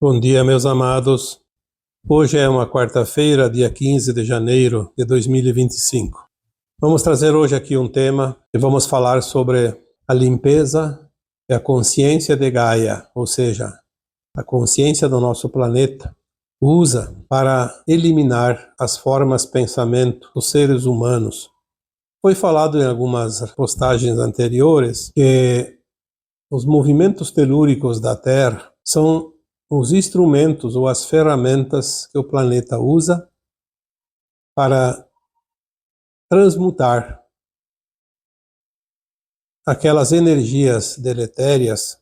Bom dia, meus amados. Hoje é uma quarta-feira, dia 15 de janeiro de 2025. Vamos trazer hoje aqui um tema e vamos falar sobre a limpeza e a consciência de Gaia, ou seja, a consciência do nosso planeta usa para eliminar as formas de pensamento dos seres humanos. Foi falado em algumas postagens anteriores que os movimentos telúricos da Terra são os instrumentos ou as ferramentas que o planeta usa para transmutar aquelas energias deletérias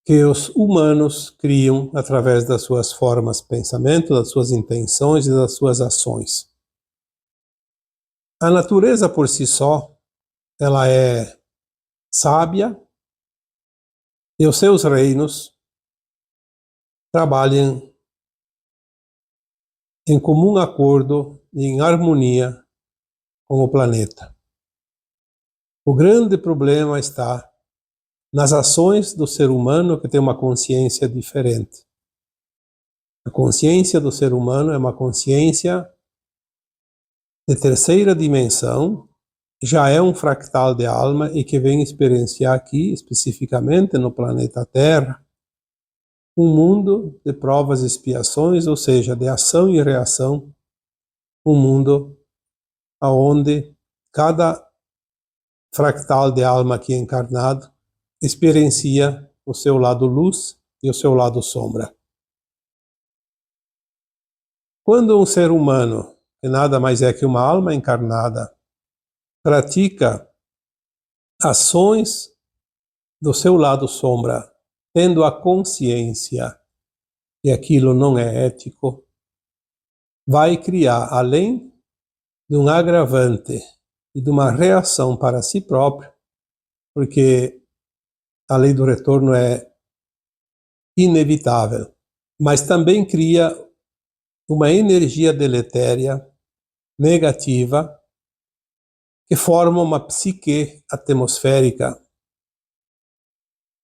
que os humanos criam através das suas formas de pensamento, das suas intenções e das suas ações. A natureza por si só, ela é sábia e os seus reinos trabalham em comum acordo e em harmonia com o planeta. O grande problema está nas ações do ser humano, que tem uma consciência diferente. A consciência do ser humano é uma consciência de terceira dimensão, já é um fractal de alma e que vem experienciar aqui, especificamente no planeta Terra, um mundo de provas e expiações, ou seja, de ação e reação, um mundo onde cada fractal de alma aqui encarnado experiencia o seu lado luz e o seu lado sombra. Quando um ser humano, que nada mais é que uma alma encarnada, pratica ações do seu lado sombra, tendo a consciência que aquilo não é ético, vai criar, além de um agravante e de uma reação para si próprio, porque a lei do retorno é inevitável, mas também cria uma energia deletéria, negativa, que forma uma psique atmosférica,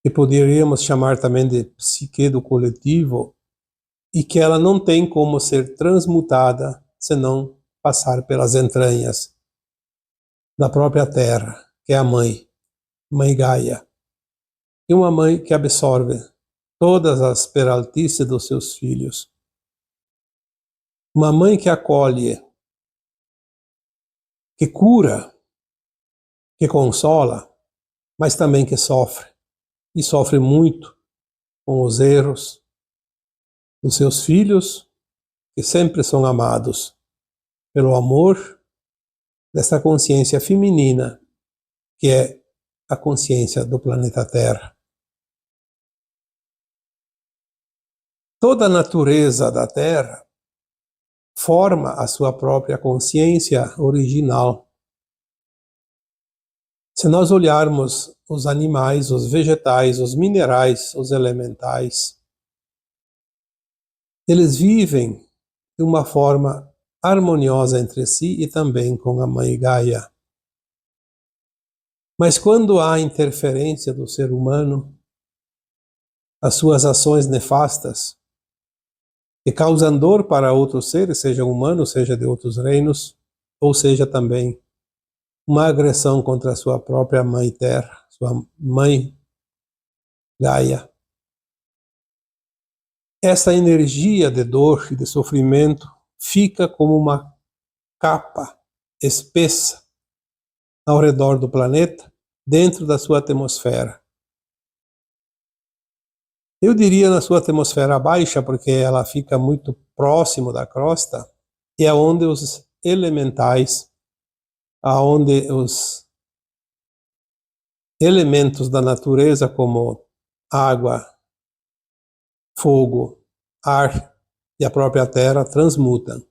que poderíamos chamar também de psique do coletivo, e que ela não tem como ser transmutada senão passar pelas entranhas da própria Terra, que é a Mãe Gaia. E uma mãe que absorve todas as peraltices dos seus filhos. Uma mãe que acolhe, que cura, que consola, mas também que sofre. E sofre muito com os erros dos seus filhos, que sempre são amados pelo amor dessa consciência feminina, que é a consciência do planeta Terra. Toda a natureza da Terra forma a sua própria consciência original. Se nós olharmos os animais, os vegetais, os minerais, os elementais, eles vivem de uma forma harmoniosa entre si e também com a Mãe Gaia. Mas quando há interferência do ser humano, as suas ações nefastas, que causam dor para outros seres, seja humanos, seja de outros reinos, ou seja também uma agressão contra a sua própria Mãe Terra, sua Mãe Gaia. Essa energia de dor e de sofrimento fica como uma capa espessa ao redor do planeta, dentro da sua atmosfera. Eu diria na sua atmosfera baixa, porque ela fica muito próximo da crosta, e é onde os elementais, aonde os elementos da natureza como água, fogo, ar e a própria terra transmutam.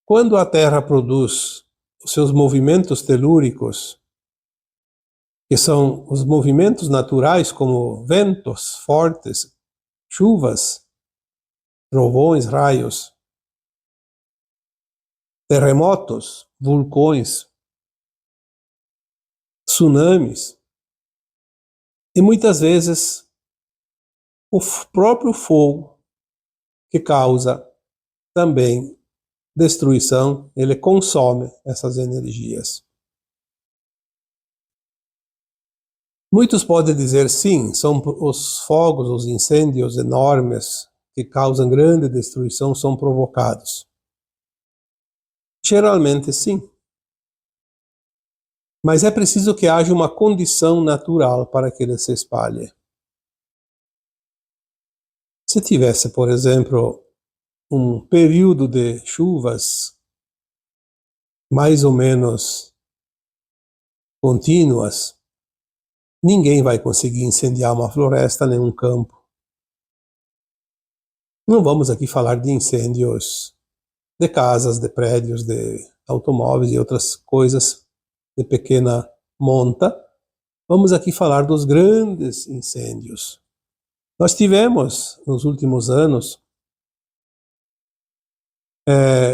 Quando a Terra produz os seus movimentos telúricos, que são os movimentos naturais como ventos fortes, chuvas, trovões, raios, terremotos, vulcões, tsunamis, E muitas vezes o próprio fogo que causa também destruição, ele consome essas energias. Muitos podem dizer sim, são os fogos, os incêndios enormes que causam grande destruição são provocados. Geralmente sim. Mas é preciso que haja uma condição natural para que ele se espalhe. Se tivesse, por exemplo, um período de chuvas mais ou menos contínuas, ninguém vai conseguir incendiar uma floresta nem um campo. Não vamos aqui falar de incêndios de casas, de prédios, de automóveis e outras coisas de pequena monta. Vamos aqui falar dos grandes incêndios. Nós tivemos, nos últimos anos,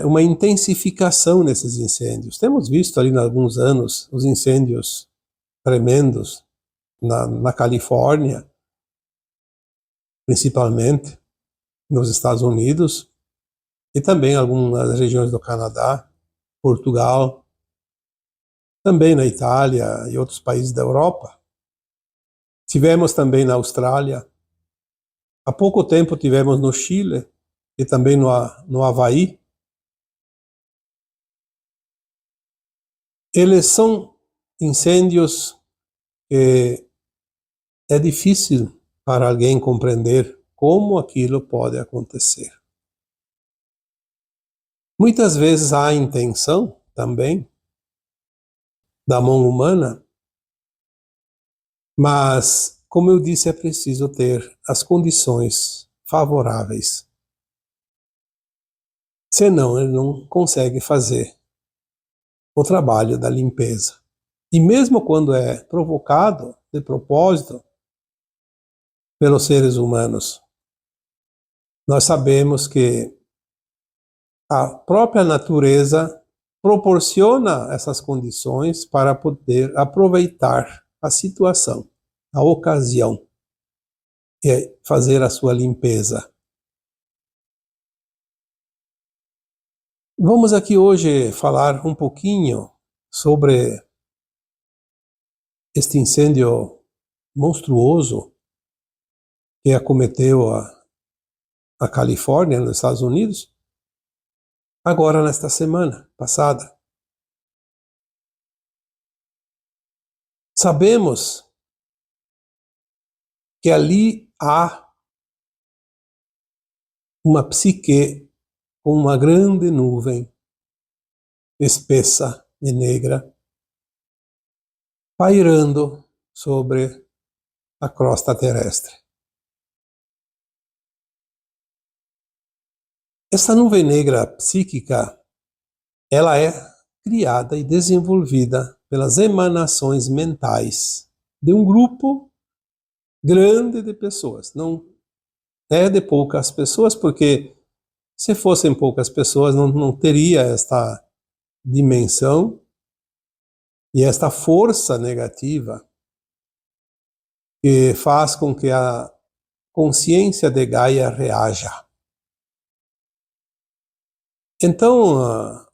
uma intensificação nesses incêndios. Temos visto ali, em alguns anos, os incêndios tremendos na Califórnia, principalmente, nos Estados Unidos, e também em algumas regiões do Canadá, Portugal, também na Itália e outros países da Europa. Tivemos também na Austrália. Há pouco tempo tivemos no Chile e também no Havaí. Eles são incêndios que é difícil para alguém compreender como aquilo pode acontecer. Muitas vezes há a intenção também da mão humana, mas, como eu disse, é preciso ter as condições favoráveis. Senão, ele não consegue fazer o trabalho da limpeza. E mesmo quando é provocado de propósito pelos seres humanos, nós sabemos que a própria natureza proporciona essas condições para poder aproveitar a situação, a ocasião, e fazer a sua limpeza. Vamos aqui hoje falar um pouquinho sobre este incêndio monstruoso que acometeu a Califórnia, nos Estados Unidos, agora nesta semana passada. Sabemos que ali há uma psique com uma grande nuvem espessa e negra pairando sobre a crosta terrestre. Essa nuvem negra psíquica, ela é criada e desenvolvida pelas emanações mentais de um grupo grande de pessoas. Não é de poucas pessoas, porque se fossem poucas pessoas não teria esta dimensão e esta força negativa que faz com que a consciência de Gaia reaja. Então,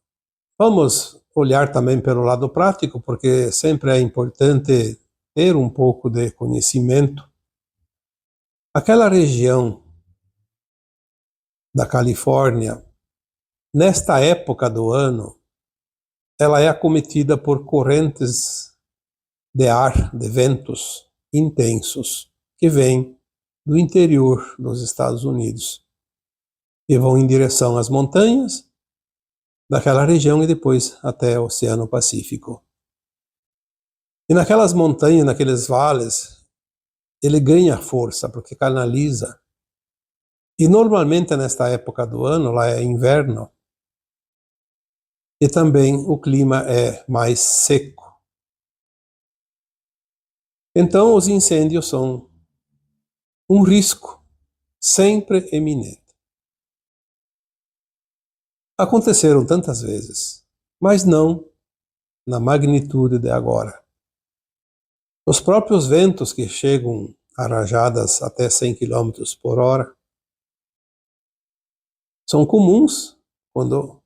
vamos olhar também pelo lado prático, porque sempre é importante ter um pouco de conhecimento. Aquela região da Califórnia, nesta época do ano, ela é acometida por correntes de ar, de ventos intensos, que vêm do interior dos Estados Unidos e vão em direção às montanhas daquela região e depois até o Oceano Pacífico. E naquelas montanhas, naqueles vales, ele ganha força porque canaliza. E normalmente nesta época do ano, lá é inverno, e também o clima é mais seco. Então os incêndios são um risco sempre eminente. Aconteceram tantas vezes, mas não na magnitude de agora. Os próprios ventos que chegam a rajadas até 100 km por hora são comuns quando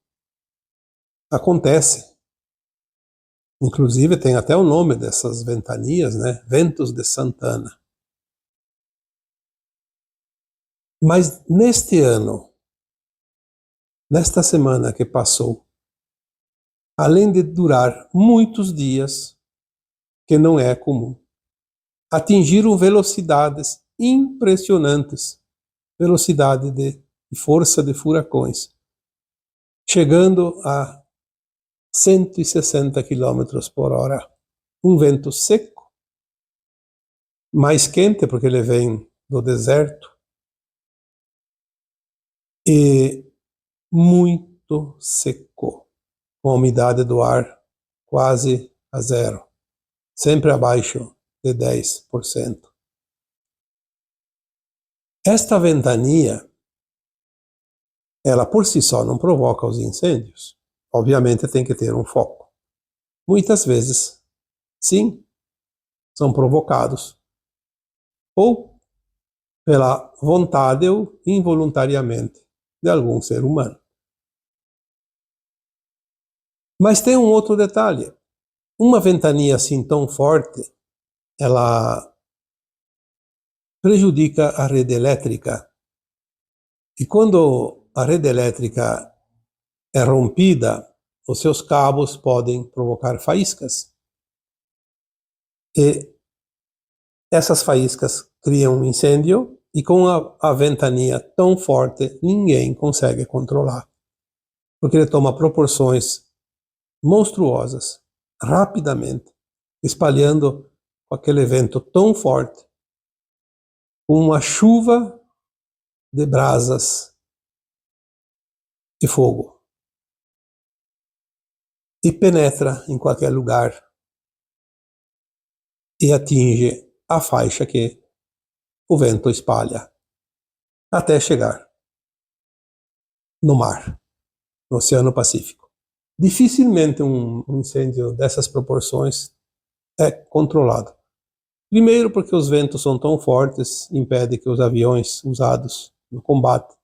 acontece. Inclusive tem até o nome dessas ventanias, né? Ventos de Santana. Mas neste ano, nesta semana que passou, além de durar muitos dias, que não é comum, atingiram velocidades impressionantes, velocidade de força de furacões, chegando a 160 km por hora. Um vento seco, mais quente porque ele vem do deserto, e muito seco, com a umidade do ar quase a zero, sempre abaixo de 10%. Esta ventania, ela por si só não provoca os incêndios. Obviamente tem que ter um foco. Muitas vezes, sim, são provocados ou pela vontade ou involuntariamente de algum ser humano. Mas tem um outro detalhe. Uma ventania assim tão forte, ela prejudica a rede elétrica. E quando a rede elétrica é rompida, os seus cabos podem provocar faíscas. E essas faíscas criam um incêndio e com a ventania tão forte, ninguém consegue controlar. Porque ele toma proporções monstruosas, rapidamente, espalhando com aquele vento tão forte, uma chuva de brasas de fogo. E penetra em qualquer lugar e atinge a faixa que o vento espalha, até chegar no mar, no Oceano Pacífico. Dificilmente um incêndio dessas proporções é controlado. Primeiro porque os ventos são tão fortes, impede que os aviões usados no combate,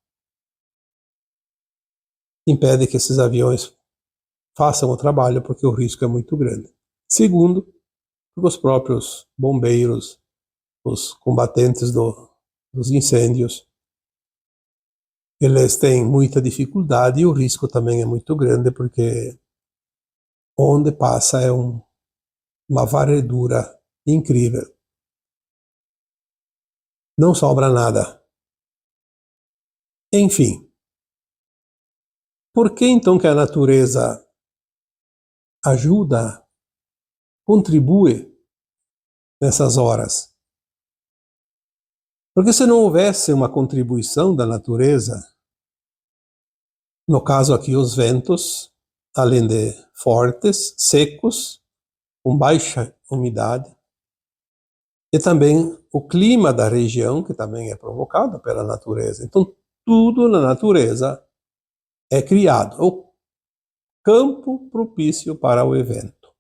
impede que esses aviões façam o trabalho, porque o risco é muito grande. Segundo, porque os próprios bombeiros, os combatentes dos incêndios, eles têm muita dificuldade e o risco também é muito grande, porque onde passa é uma varredura incrível. Não sobra nada. Enfim, por que então que a natureza ajuda, contribui nessas horas? Porque se não houvesse uma contribuição da natureza, no caso aqui os ventos, além de fortes, secos, com baixa umidade, e também o clima da região, que também é provocado pela natureza. Então, tudo na natureza é criado, o campo propício para o evento.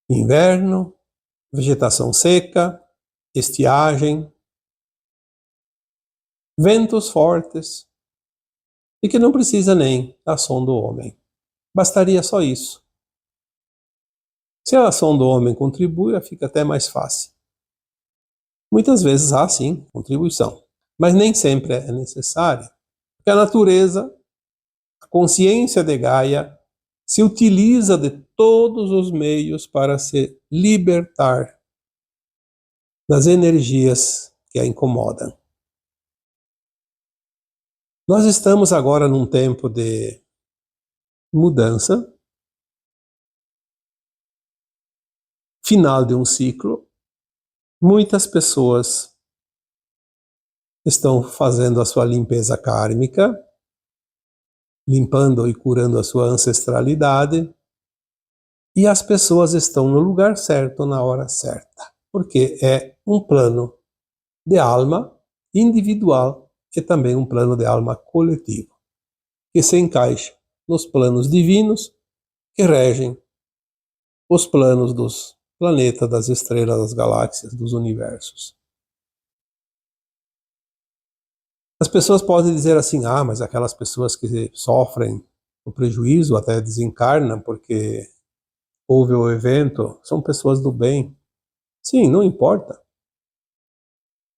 Inverno, vegetação seca, estiagem, ventos fortes, e que não precisa nem da ação do homem. Bastaria só isso. Se a ação do homem contribui, fica até mais fácil. Muitas vezes há, sim, contribuição, mas nem sempre é necessária. Porque a natureza, a consciência de Gaia, se utiliza de todos os meios para se libertar das energias que a incomodam. Nós estamos agora num tempo de mudança, final de um ciclo. Muitas pessoas estão fazendo a sua limpeza kármica, limpando e curando a sua ancestralidade, e as pessoas estão no lugar certo, na hora certa, porque é um plano de alma individual e também um plano de alma coletivo, que se encaixa nos planos divinos que regem os planos dos planeta, das estrelas, das galáxias, dos universos. As pessoas podem dizer assim, mas aquelas pessoas que sofrem o prejuízo, até desencarnam porque houve o evento, são pessoas do bem. Sim, não importa.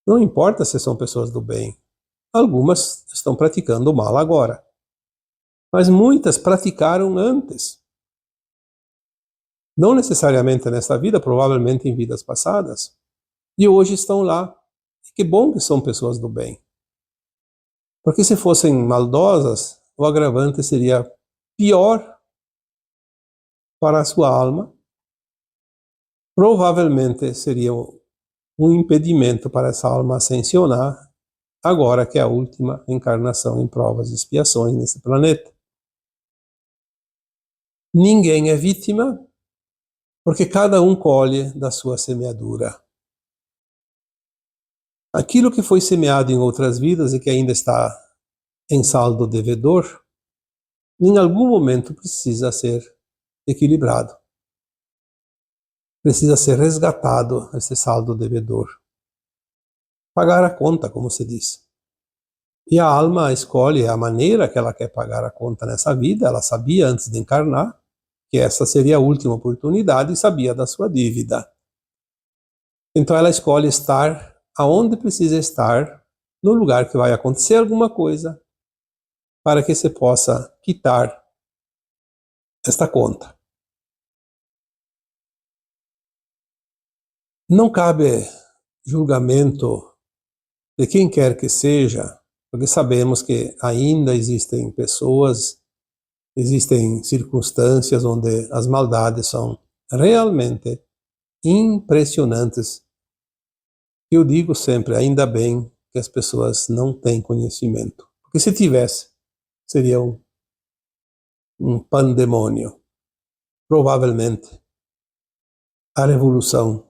Não importa se são pessoas do bem. Algumas estão praticando o mal agora. Mas muitas praticaram antes. Não necessariamente nesta vida, provavelmente em vidas passadas. E hoje estão lá. E que bom que são pessoas do bem. Porque se fossem maldosas, o agravante seria pior para a sua alma. Provavelmente seria um impedimento para essa alma ascensionar, agora que é a última encarnação em provas e expiações nesse planeta. Ninguém é vítima, porque cada um colhe da sua semeadura. Aquilo que foi semeado em outras vidas e que ainda está em saldo devedor, em algum momento precisa ser equilibrado. Precisa ser resgatado esse saldo devedor. Pagar a conta, como se diz. E a alma escolhe a maneira que ela quer pagar a conta nessa vida. Ela sabia antes de encarnar que essa seria a última oportunidade e sabia da sua dívida. Então ela escolhe estar aonde precisa estar, no lugar que vai acontecer alguma coisa, para que se possa quitar esta conta. Não cabe julgamento de quem quer que seja, porque sabemos que ainda existem pessoas, existem circunstâncias onde as maldades são realmente impressionantes. Eu digo sempre, ainda bem que as pessoas não têm conhecimento, porque se tivesse, seria um pandemônio. Provavelmente a revolução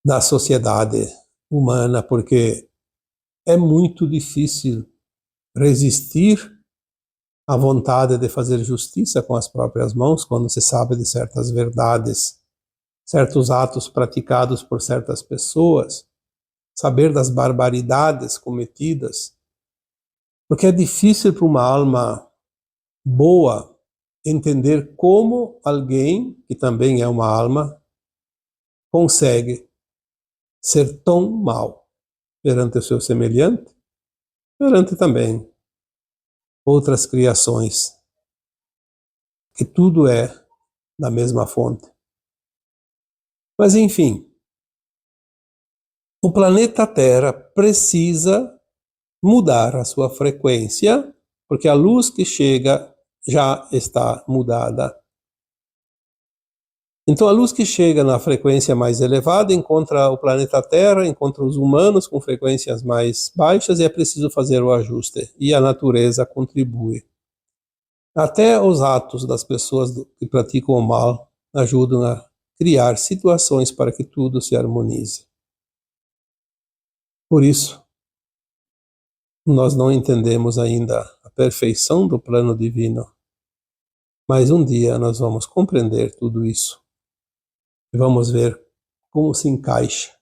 da sociedade humana, porque é muito difícil resistir à vontade de fazer justiça com as próprias mãos quando se sabe de certas verdades, certos atos praticados por certas pessoas, saber das barbaridades cometidas, porque é difícil para uma alma boa entender como alguém, que também é uma alma, consegue ser tão mal perante o seu semelhante, perante também outras criações, que tudo é da mesma fonte. Mas enfim, o planeta Terra precisa mudar a sua frequência, porque a luz que chega já está mudada. Então a luz que chega na frequência mais elevada encontra o planeta Terra, encontra os humanos com frequências mais baixas e é preciso fazer o ajuste. E a natureza contribui. Até os atos das pessoas que praticam o mal ajudam a criar situações para que tudo se harmonize. Por isso, nós não entendemos ainda a perfeição do plano divino, mas um dia nós vamos compreender tudo isso e vamos ver como se encaixa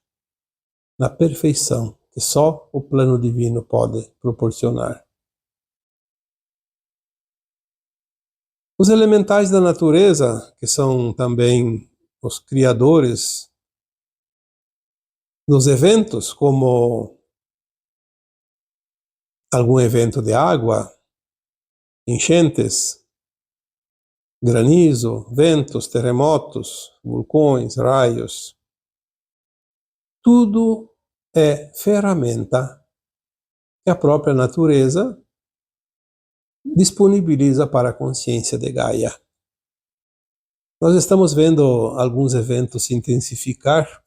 na perfeição que só o plano divino pode proporcionar. Os elementais da natureza, que são também os criadores dos eventos, como algum evento de água, enchentes, granizo, ventos, terremotos, vulcões, raios, tudo é ferramenta que a própria natureza disponibiliza para a consciência de Gaia. Nós estamos vendo alguns eventos se intensificar.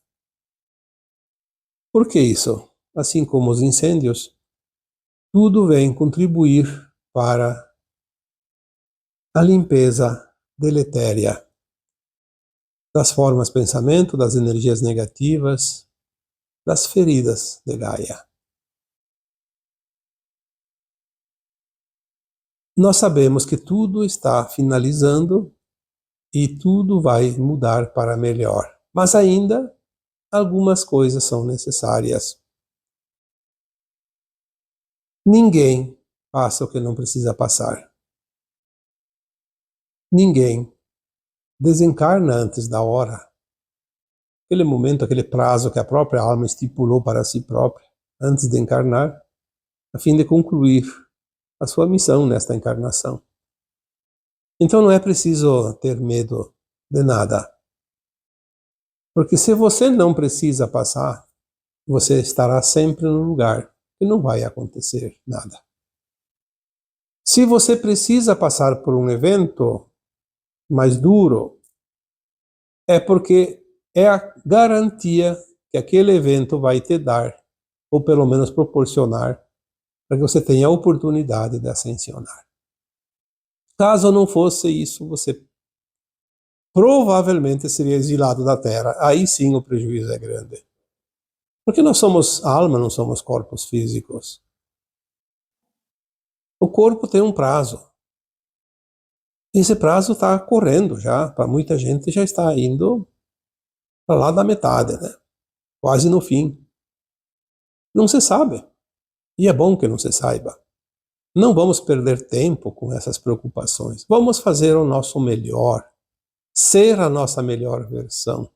Por que isso? Assim como os incêndios, tudo vem contribuir para a limpeza deletéria das formas de pensamento, das energias negativas, das feridas de Gaia. Nós sabemos que tudo está finalizando e tudo vai mudar para melhor. Mas ainda algumas coisas são necessárias. Ninguém passa o que não precisa passar. Ninguém desencarna antes da hora. Aquele momento, aquele prazo que a própria alma estipulou para si própria, antes de encarnar, a fim de concluir a sua missão nesta encarnação. Então não é preciso ter medo de nada. Porque se você não precisa passar, você estará sempre no lugar e não vai acontecer nada. Se você precisa passar por um evento mais duro, é porque é a garantia que aquele evento vai te dar, ou pelo menos proporcionar, para que você tenha a oportunidade de ascensionar. Caso não fosse isso, você provavelmente seria exilado da Terra. Aí sim o prejuízo é grande. Porque nós somos alma, não somos corpos físicos. O corpo tem um prazo. Esse prazo está correndo já, para muita gente já está indo para lá da metade, né? Quase no fim. Não se sabe. E é bom que não se saiba. Não vamos perder tempo com essas preocupações. Vamos fazer o nosso melhor. Ser a nossa melhor versão.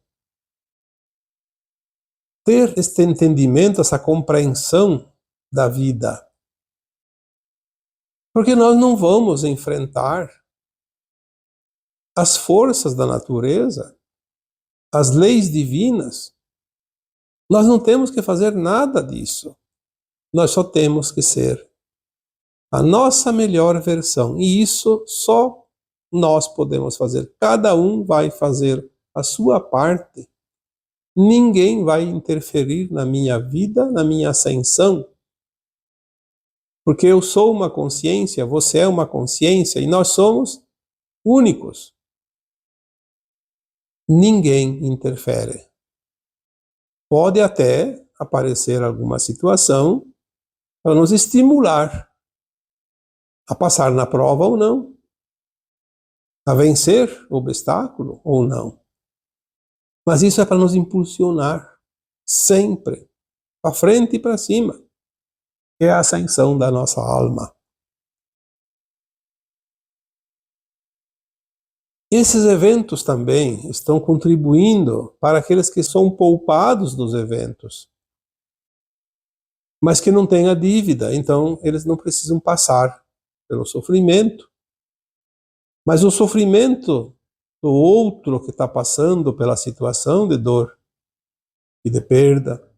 Ter este entendimento, essa compreensão da vida. Porque nós não vamos enfrentar as forças da natureza, as leis divinas. Nós não temos que fazer nada disso. Nós só temos que ser a nossa melhor versão. E isso só nós podemos fazer. Cada um vai fazer a sua parte. Ninguém vai interferir na minha vida, na minha ascensão. Porque eu sou uma consciência, você é uma consciência e nós somos únicos. Ninguém interfere. Pode até aparecer alguma situação para nos estimular a passar na prova ou não, a vencer o obstáculo ou não. Mas isso é para nos impulsionar sempre, para frente e para cima. É a ascensão da nossa alma. Esses eventos também estão contribuindo para aqueles que são poupados dos eventos, mas que não têm a dívida, então eles não precisam passar pelo sofrimento. Mas o sofrimento do outro que está passando pela situação de dor e de perda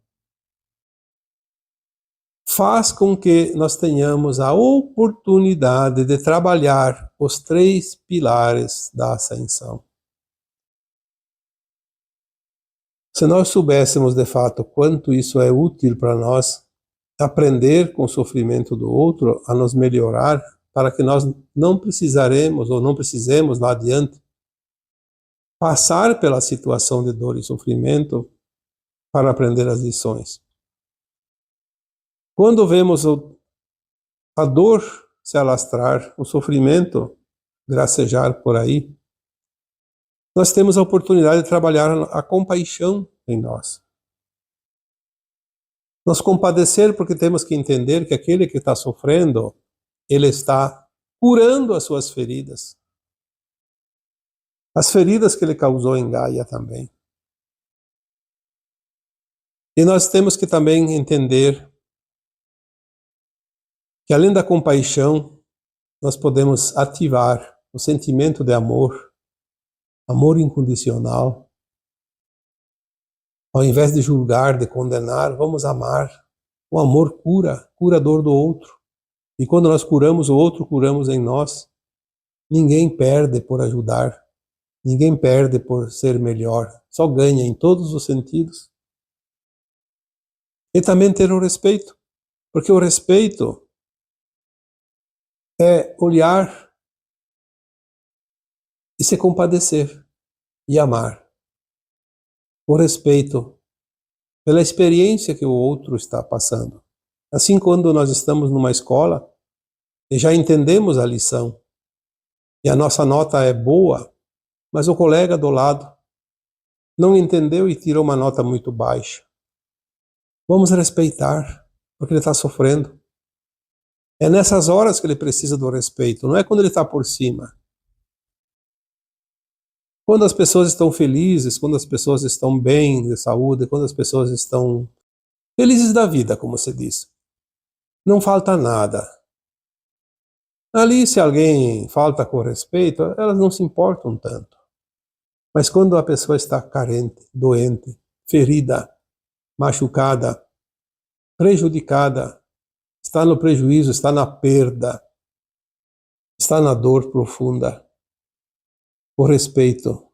faz com que nós tenhamos a oportunidade de trabalhar os 3 pilares da ascensão. Se nós soubéssemos de fato quanto isso é útil para nós, aprender com o sofrimento do outro a nos melhorar, para que nós não precisaremos ou não precisemos lá adiante passar pela situação de dor e sofrimento para aprender as lições. Quando vemos a dor se alastrar, o sofrimento gracejar por aí, nós temos a oportunidade de trabalhar a compaixão em nós. Nos compadecer porque temos que entender que aquele que está sofrendo, ele está curando as suas feridas. As feridas que ele causou em Gaia também. E nós temos que também entender que além da compaixão, nós podemos ativar o sentimento de amor, amor incondicional. Ao invés de julgar, de condenar, vamos amar. O amor cura a dor do outro. E quando nós curamos o outro, curamos em nós. Ninguém perde por ajudar. Ninguém perde por ser melhor. Só ganha em todos os sentidos. E também ter o respeito. Porque o respeito é olhar e se compadecer e amar. O respeito pela experiência que o outro está passando. Assim, quando nós estamos numa escola e já entendemos a lição e a nossa nota é boa, mas o colega do lado não entendeu e tirou uma nota muito baixa. Vamos respeitar, porque ele está sofrendo. É nessas horas que ele precisa do respeito, não é quando ele está por cima. Quando as pessoas estão felizes, quando as pessoas estão bem de saúde, quando as pessoas estão felizes da vida, como se diz, não falta nada. Ali, se alguém falta com respeito, elas não se importam tanto. Mas quando a pessoa está carente, doente, ferida, machucada, prejudicada, está no prejuízo, está na perda, está na dor profunda, o respeito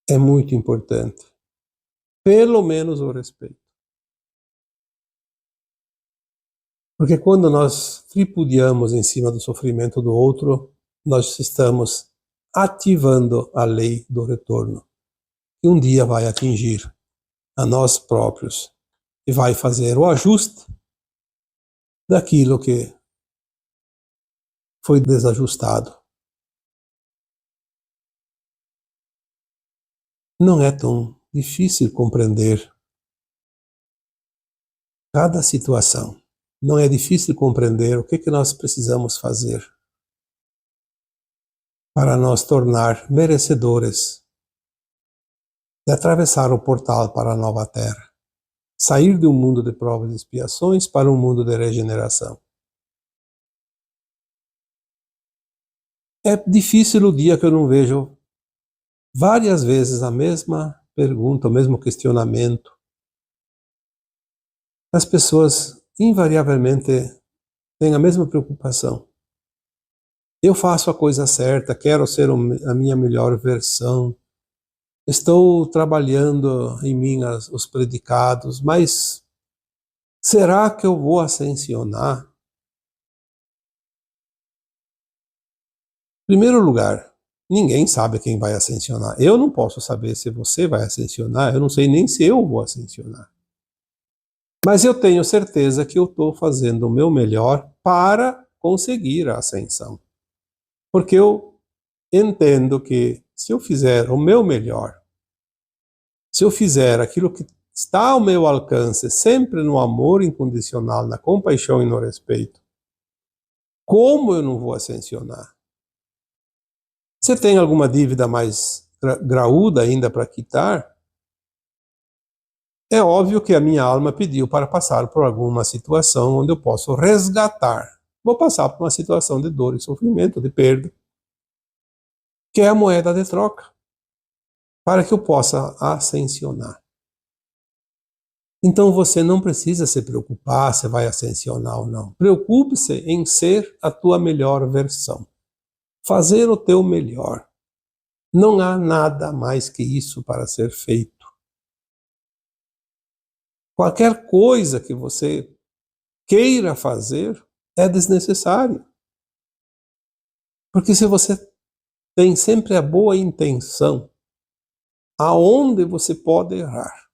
é muito importante. Pelo menos o respeito. Porque quando nós tripudiamos em cima do sofrimento do outro, nós estamos ativando a lei do retorno, que um dia vai atingir a nós próprios e vai fazer o ajuste daquilo que foi desajustado. Não é tão difícil compreender cada situação. Não é difícil compreender o que nós precisamos fazer para nos tornar merecedores de atravessar o portal para a nova terra. Sair de um mundo de provas e expiações para um mundo de regeneração. É difícil o dia que eu não vejo várias vezes a mesma pergunta, o mesmo questionamento. As pessoas invariavelmente têm a mesma preocupação. Eu faço a coisa certa, quero ser a minha melhor versão, estou trabalhando em mim os predicados, mas será que eu vou ascensionar? Em primeiro lugar, ninguém sabe quem vai ascensionar. Eu não posso saber se você vai ascensionar, eu não sei nem se eu vou ascensionar. Mas eu tenho certeza que eu estou fazendo o meu melhor para conseguir a ascensão. Porque eu entendo que se eu fizer o meu melhor, se eu fizer aquilo que está ao meu alcance, sempre no amor incondicional, na compaixão e no respeito, como eu não vou ascensionar? Você tem alguma dívida mais graúda ainda para quitar? É óbvio que a minha alma pediu para passar por alguma situação onde eu posso resgatar. Vou passar por uma situação de dor e sofrimento, de perda, que é a moeda de troca, para que eu possa ascensionar. Então você não precisa se preocupar se vai ascensionar ou não. Preocupe-se em ser a tua melhor versão. Fazer o teu melhor. Não há nada mais que isso para ser feito. Qualquer coisa que você queira fazer é desnecessário. Porque se você tem sempre a boa intenção, aonde você pode errar?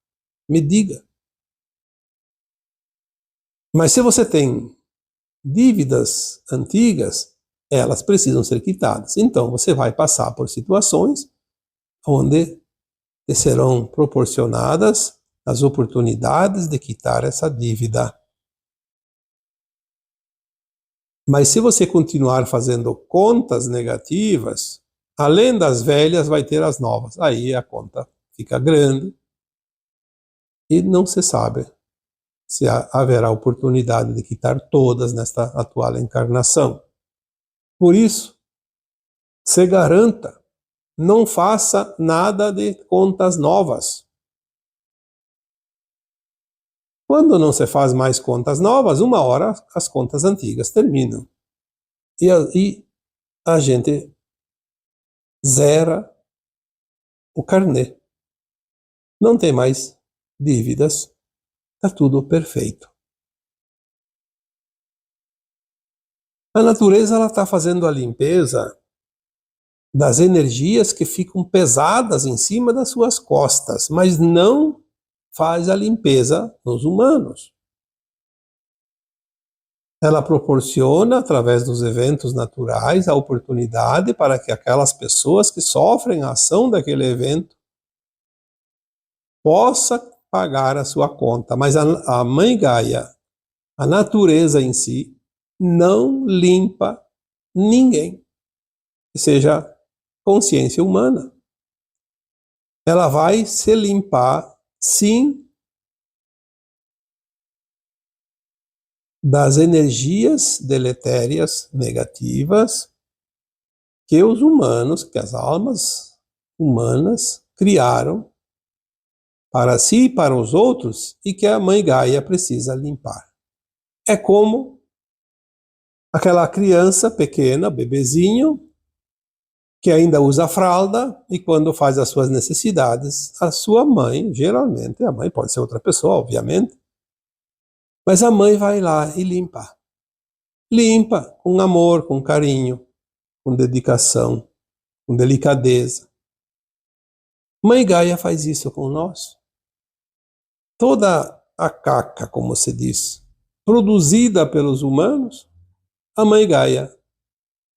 Me diga. Mas se você tem dívidas antigas, elas precisam ser quitadas. Então você vai passar por situações onde te serão proporcionadas as oportunidades de quitar essa dívida. Mas se você continuar fazendo contas negativas, além das velhas, vai ter as novas. Aí a conta fica grande e não se sabe se haverá oportunidade de quitar todas nesta atual encarnação. Por isso, se garanta, não faça nada de contas novas. Quando não se faz mais contas novas, uma hora as contas antigas terminam. E a gente zera o carnê. Não tem mais dívidas. Está tudo perfeito. A natureza está fazendo a limpeza das energias que ficam pesadas em cima das suas costas, mas não faz a limpeza nos humanos. Ela proporciona, através dos eventos naturais, a oportunidade para que aquelas pessoas que sofrem a ação daquele evento possam pagar a sua conta. Mas a Mãe Gaia, a natureza em si, não limpa ninguém que seja consciência humana. Ela vai se limpar, sim, das energias deletérias, negativas, que os humanos, que as almas humanas criaram para si e para os outros, e que a Mãe Gaia precisa limpar. É como aquela criança pequena, bebezinho, que ainda usa fralda, e quando faz as suas necessidades, a sua mãe, geralmente, a mãe pode ser outra pessoa, obviamente, mas a mãe vai lá e limpa. Limpa com amor, com carinho, com dedicação, com delicadeza. Mãe Gaia faz isso com nós. Toda a caca, como se diz, produzida pelos humanos, a Mãe Gaia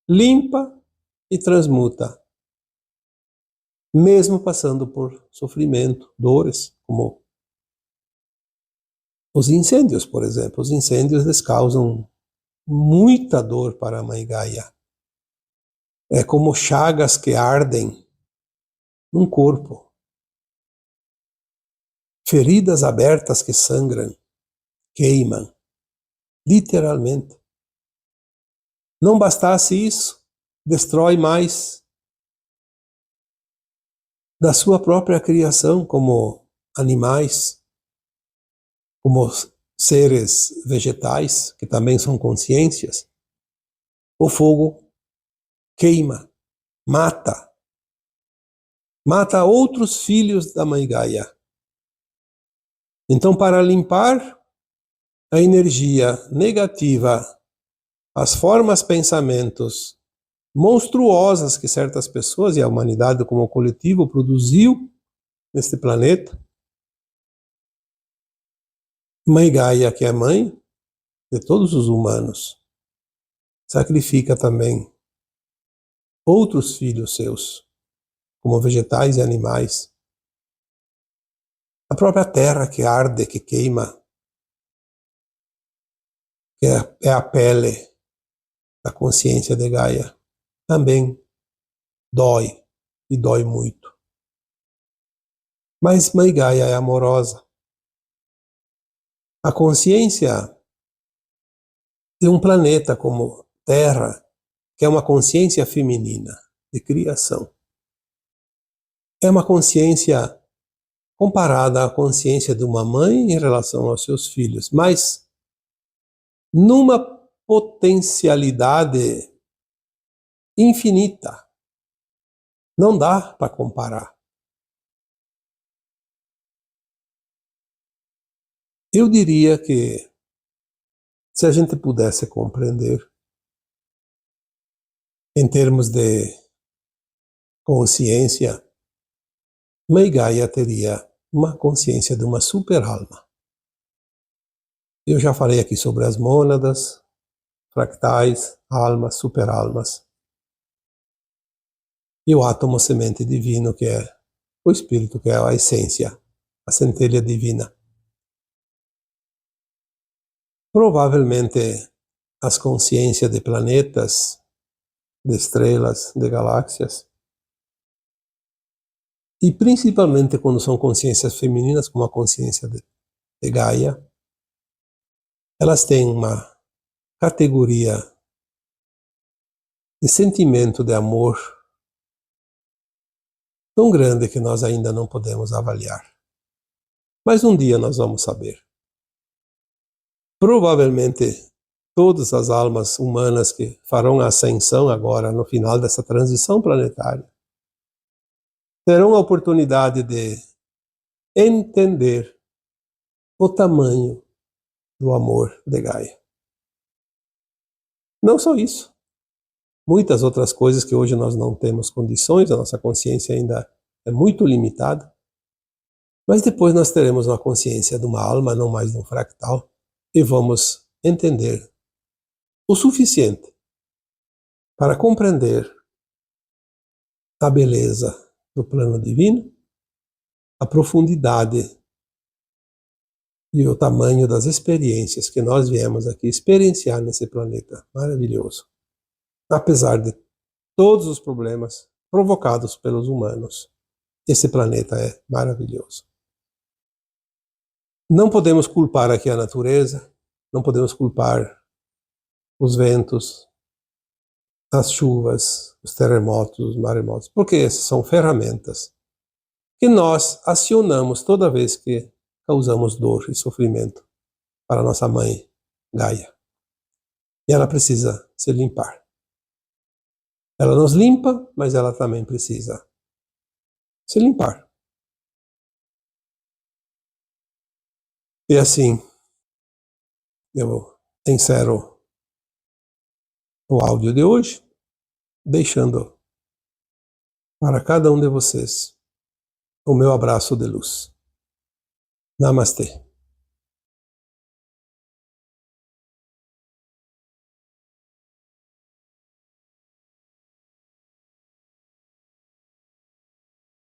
limpa e transmuta, mesmo passando por sofrimento, dores, como os incêndios, por exemplo. Os incêndios eles causam muita dor para a Mãe Gaia. É como chagas que ardem num corpo, feridas abertas que sangram, queimam, literalmente. Não bastasse isso, destrói mais da sua própria criação, como animais, como seres vegetais, que também são consciências. O fogo queima, mata outros filhos da Mãe Gaia. Então, para limpar a energia negativa, as formas, pensamentos monstruosas que certas pessoas e a humanidade como coletivo produziu neste planeta, Mãe Gaia, que é mãe de todos os humanos, sacrifica também outros filhos seus, como vegetais e animais. A própria terra que arde, que queima, que é a pele da consciência de Gaia, também dói, e dói muito. Mas Mãe Gaia é amorosa. A consciência de um planeta como Terra, que é uma consciência feminina de criação, é uma consciência comparada à consciência de uma mãe em relação aos seus filhos, mas numa potencialidade infinita. Não dá para comparar. Eu diria que se a gente pudesse compreender em termos de consciência, Mãe Gaia teria uma consciência de uma super-alma. Eu já falei aqui sobre as mônadas, fractais, almas, super-almas. E o átomo semente divino, que é o espírito, que é a essência, a centelha divina. Provavelmente as consciências de planetas, de estrelas, de galáxias, e principalmente quando são consciências femininas, como a consciência de Gaia, elas têm uma categoria de sentimento de amor tão grande que nós ainda não podemos avaliar. Mas um dia nós vamos saber. Provavelmente todas as almas humanas que farão a ascensão agora no final dessa transição planetária terão a oportunidade de entender o tamanho do amor de Gaia. Não só isso, muitas outras coisas que hoje nós não temos condições, a nossa consciência ainda é muito limitada, mas depois nós teremos uma consciência de uma alma, não mais de um fractal, e vamos entender o suficiente para compreender a beleza do plano divino, a profundidade e o tamanho das experiências que nós viemos aqui experienciar nesse planeta maravilhoso, apesar de todos os problemas provocados pelos humanos. Esse planeta é maravilhoso. Não podemos culpar aqui a natureza, não podemos culpar os ventos, as chuvas, os terremotos, os maremotos, porque essas são ferramentas que nós acionamos toda vez que causamos dor e sofrimento para nossa mãe Gaia. E ela precisa se limpar. Ela nos limpa, mas ela também precisa se limpar. E assim, eu encerro o áudio de hoje, deixando para cada um de vocês o meu abraço de luz. Namastê.